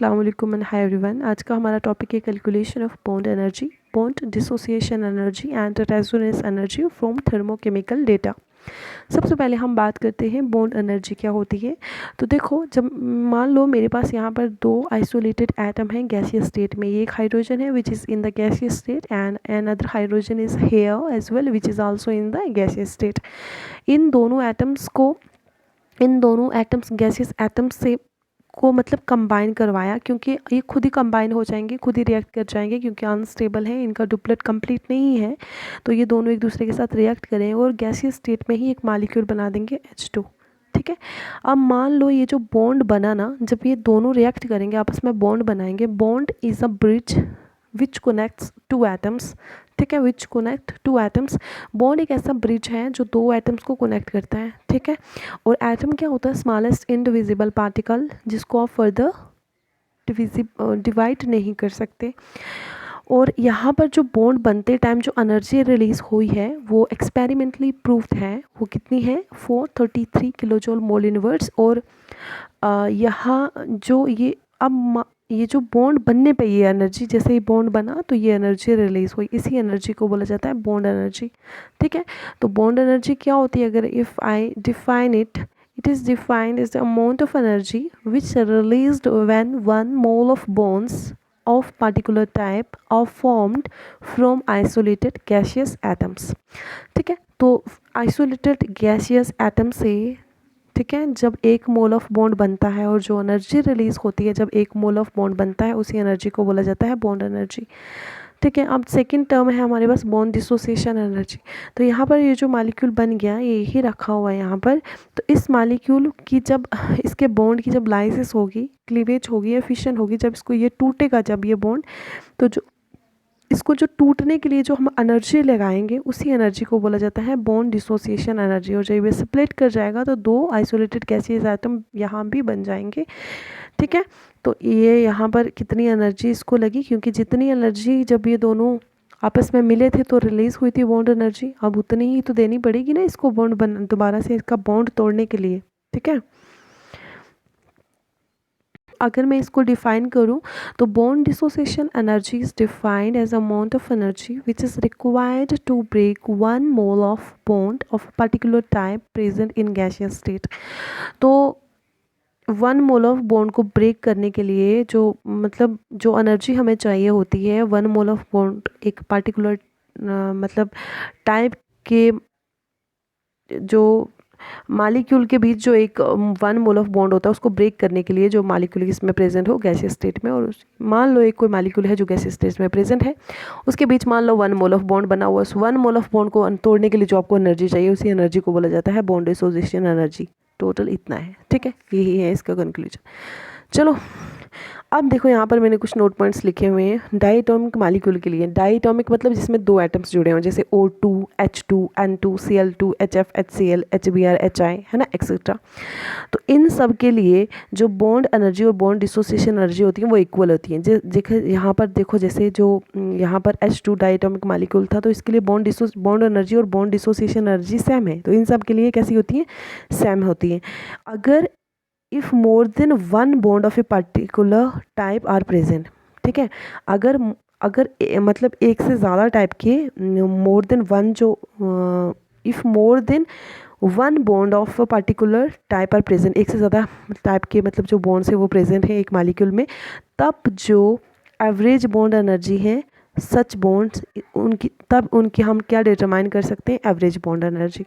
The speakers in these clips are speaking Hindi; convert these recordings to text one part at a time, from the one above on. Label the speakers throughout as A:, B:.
A: अस्सलाम वालेकुम एंड हाय एवरीवन। आज का हमारा टॉपिक है calculation of bond energy, bond dissociation energy and resonance energy from thermochemical data. सबसे पहले हम बात करते हैं बॉन्ड एनर्जी क्या होती है। तो देखो, जब मान लो मेरे पास यहाँ पर दो आइसोलेटेड एटम हैं गैसियस स्टेट में, ये एक हाइड्रोजन है which is in the gaseous state and another hydrogen is here as well which is also in the gaseous state. इन दोनों एटम्स गैसियस एटम्स से को मतलब कंबाइन करवाया, क्योंकि ये खुद ही कंबाइन हो जाएंगे, खुद ही रिएक्ट कर जाएंगे, क्योंकि अनस्टेबल है, इनका डुप्लेट कंप्लीट नहीं है। तो ये दोनों एक दूसरे के साथ रिएक्ट करेंगे और गैसियस स्टेट में ही एक मॉलिक्यूल बना देंगे H2। ठीक है, अब मान लो ये जो बॉन्ड बना ना, जब ये दोनों रिएक्ट करेंगे आपस में बॉन्ड बनाएंगे, bond is a bridge which connects two atoms. ठीक है, which connect two atoms. Bond एक ऐसा ब्रिज है जो दो एटम्स को कनेक्ट करता है। ठीक है, और एटम क्या होता है? स्मॉलेस्ट इनडिविजिबल पार्टिकल, जिसको आप फर्दर डिवाइड नहीं कर सकते। और यहाँ पर जो बॉन्ड बनते टाइम जो एनर्जी रिलीज हुई है वो एक्सपेरिमेंटली प्रूव्ड है। वो कितनी है? 433 किलोजोल मोल इनवर्स। और यहाँ जो ये जो बॉन्ड बनने पे ये एनर्जी, जैसे ही बॉन्ड बना तो ये एनर्जी रिलीज हुई, इसी एनर्जी को बोला जाता है बॉन्ड एनर्जी। ठीक है, तो बॉन्ड एनर्जी क्या होती है? अगर if I define it is defined as the amount of energy which released when 1 mole of bonds of particular type are formed from isolated gaseous atoms। ठीक है, तो isolated gaseous atom से, ठीक है, जब एक मोल ऑफ बॉन्ड बनता है और जो एनर्जी रिलीज होती है जब एक मोल ऑफ बॉन्ड बनता है, उसी एनर्जी को बोला जाता है बॉन्ड एनर्जी। ठीक है, अब सेकंड टर्म है हमारे पास बॉन्ड डिसोसिएशन एनर्जी। तो यहाँ पर ये जो मॉलिक्यूल बन गया ये ही रखा हुआ है यहाँ पर, तो इस मॉलिक्यूल की जब इसके बॉन्ड की जब लाइसिस होगी, क्लीवेज होगी या फिशन होगी, जब इसको ये टूटेगा जब ये बॉन्ड, तो जो इसको जो टूटने के लिए जो हम एनर्जी लगाएंगे उसी एनर्जी को बोला जाता है बॉन्ड डिसोसिएशन एनर्जी। और जब ये स्प्लिट कर जाएगा तो दो आइसोलेटेड गैसियस एटम यहाँ भी बन जाएंगे। ठीक है, तो ये यहाँ पर कितनी एनर्जी इसको लगी, क्योंकि जितनी एनर्जी जब ये दोनों आपस में मिले थे तो रिलीज हुई थी बॉन्ड एनर्जी, अब उतनी ही तो देनी पड़ेगी ना इसको बॉन्ड दोबारा से इसका बॉन्ड तोड़ने के लिए। ठीक है, अगर मैं इसको डिफाइन करूं तो bond dissociation energy is defined as amount of energy which is required to break 1 mole of bond of particular type present in gaseous state. तो 1 मोल ऑफ बॉन्ड को ब्रेक करने के लिए जो मतलब जो एनर्जी हमें चाहिए होती है, 1 मोल ऑफ बॉन्ड एक पार्टिकुलर मतलब टाइप के जो मॉलिक्यूल के बीच जो एक 1 मोल ऑफ बॉन्ड होता है उसको ब्रेक करने के लिए, जो मॉलिक्यूल इसमें प्रेजेंट हो गैसियस स्टेट में, और मान लो एक कोई मॉलिक्यूल है जो गैसियस स्टेट में प्रेजेंट है, उसके बीच मान लो 1 मोल ऑफ बॉन्ड बना हुआ, उस 1 मोल ऑफ बॉन्ड को तोड़ने के लिए जो आपको एनर्जी चाहिए उसी एनर्जी को बोला जाता है बॉन्ड डिसोसिएशन एनर्जी। टोटल इतना है। ठीक है, यही है इसका कंक्लूजन। चलो अब देखो, यहाँ पर मैंने कुछ नोट पॉइंट्स लिखे हुए हैं डाइएटॉमिक मॉलिक्यूल के लिए। डाइएटॉमिक मतलब जिसमें दो एटम्स जुड़े हों, जैसे O2, H2, N2, Cl2, HF, HCl, HBr, HI, है ना, एक्सेट्रा। तो इन सब के लिए जो बॉन्ड एनर्जी और बॉन्ड डिसोसिएशन एनर्जी होती है वो इक्वल होती है। देखो यहाँ पर, देखो जैसे जो यहाँ पर H2 डाइएटॉमिक मॉलिक्यूल था, तो इसके लिए बॉन्ड एनर्जी और बॉन्ड डिसोसिएशन एनर्जी सेम है, तो इन सब के लिए कैसी होती है? सेम होती है। अगर if more than 1 bond of a particular type are present, ठीक है, अगर मतलब एक से ज़्यादा टाइप के मोर देन 1 जो if more than 1 bond of a particular type are present, एक से ज़्यादा टाइप के मतलब जो बॉन्ड्स है वो प्रेजेंट है एक मॉलिक्यूल में, तब जो एवरेज बॉन्ड एनर्जी है सच बॉन्ड्स उनकी हम क्या डिटरमाइन कर सकते हैं? Average bond energy.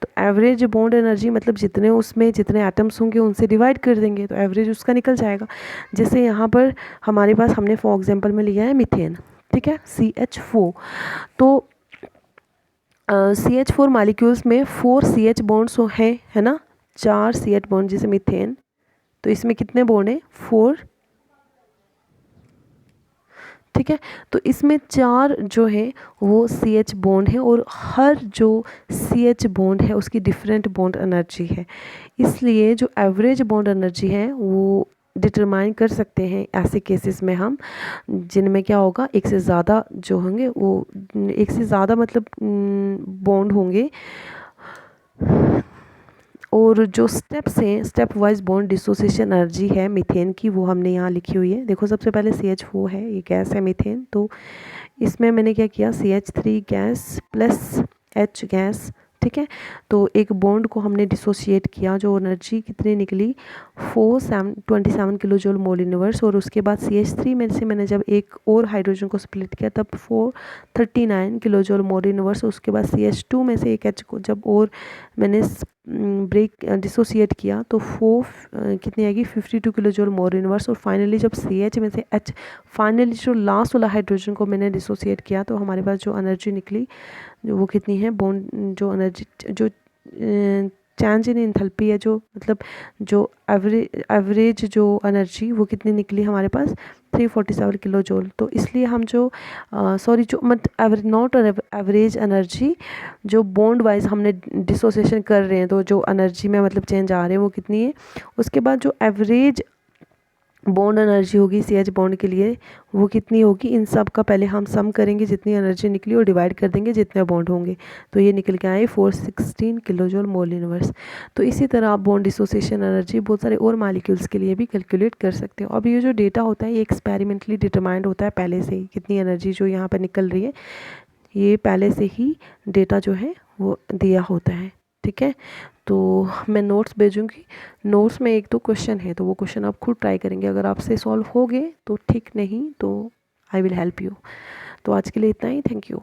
A: तो एवरेज बॉन्ड एनर्जी मतलब जितने उसमें जितने एटम्स होंगे उनसे डिवाइड कर देंगे तो एवरेज उसका निकल जाएगा। जैसे यहाँ पर हमारे पास हमने फॉर एग्जांपल में लिया है मीथेन, ठीक है, CH4। तो CH4 मॉलिक्यूल्स में 4 CH बॉन्ड्स है ना, 4 CH बॉन्ड, जैसे मीथेन, तो इसमें कितने बॉन्ड है? 4। ठीक है, तो इसमें 4 जो है वो CH बॉन्ड है, और हर जो CH बॉन्ड है उसकी डिफरेंट बॉन्ड एनर्जी है, इसलिए जो एवरेज बॉन्ड एनर्जी है वो डिटरमाइन कर सकते हैं ऐसे केसेस में हम, जिनमें क्या होगा, एक से ज़्यादा जो होंगे वो एक से ज़्यादा मतलब बॉन्ड होंगे और जो स्टेप्स हैं, step wise bond dissociation energy है मीथेन की, वो हमने यहाँ लिखी हुई है। देखो सबसे पहले CH4 है, ये गैस है मीथेन। तो इसमें मैंने क्या किया, CH3 gas plus H gas, ठीक है। तो एक बॉन्ड को हमने डिसोशिएट किया, जो एनर्जी कितनी निकली 427 किलो जूल मोल यूनिवर्स। और उसके बाद CH3 में से मैंने जब एक और हाइड्रोजन को स्प्लिट किया तब 439 किलो जूल मोल यूनिवर्स। उसके बाद CH2 में से एक H को जब और मैंने ब्रेक डिसोशिएट किया तो कितनी आएगी 52 किलो जूल मोल यूनिवर्स। और फाइनली जब CH में से H, फाइनली जो लास्ट वाला हाइड्रोजन को मैंने डिसोशिएट किया तो हमारे पास जो एनर्जी निकली जो वो कितनी है, बॉन्ड जो एनर्जी जो चेंज इन एंथैल्पी है, जो मतलब जो एवरेज जो एनर्जी वो कितनी निकली हमारे पास 347 किलो जूल। तो इसलिए हम जो सॉरी जो नॉट एवरेज एनर्जी, जो बॉन्ड वाइज हमने डिसोसिएशन कर रहे हैं तो जो एनर्जी में मतलब चेंज आ रहे हैं वो कितनी है। उसके बाद जो एवरेज बॉन्ड एनर्जी होगी CH बॉन्ड के लिए वो कितनी होगी, इन सब का पहले हम सम करेंगे, जितनी एनर्जी निकली और डिवाइड कर देंगे जितने बॉन्ड होंगे। तो ये निकल के आए 416 किलो जूल मोल यूनिवर्स। तो इसी तरह आप बॉन्ड डिसोसिएशन एनर्जी बहुत सारे और मालिक्यूल्स के लिए भी कैलकुलेट कर सकते हो। अब ये जो डेटा होता है ये एक्सपेरिमेंटली डिटरमाइंड होता है पहले से ही, कितनी एनर्जी जो यहाँ पर निकल रही है ये पहले से ही डेटा जो है वो दिया होता है, ठीक है। तो मैं नोट्स भेजूँगी, नोट्स में 1-2 क्वेश्चन है तो वो क्वेश्चन आप खुद ट्राई करेंगे, अगर आपसे सॉल्व हो गए तो ठीक, नहीं तो आई विल हेल्प यू। तो आज के लिए इतना ही, थैंक यू।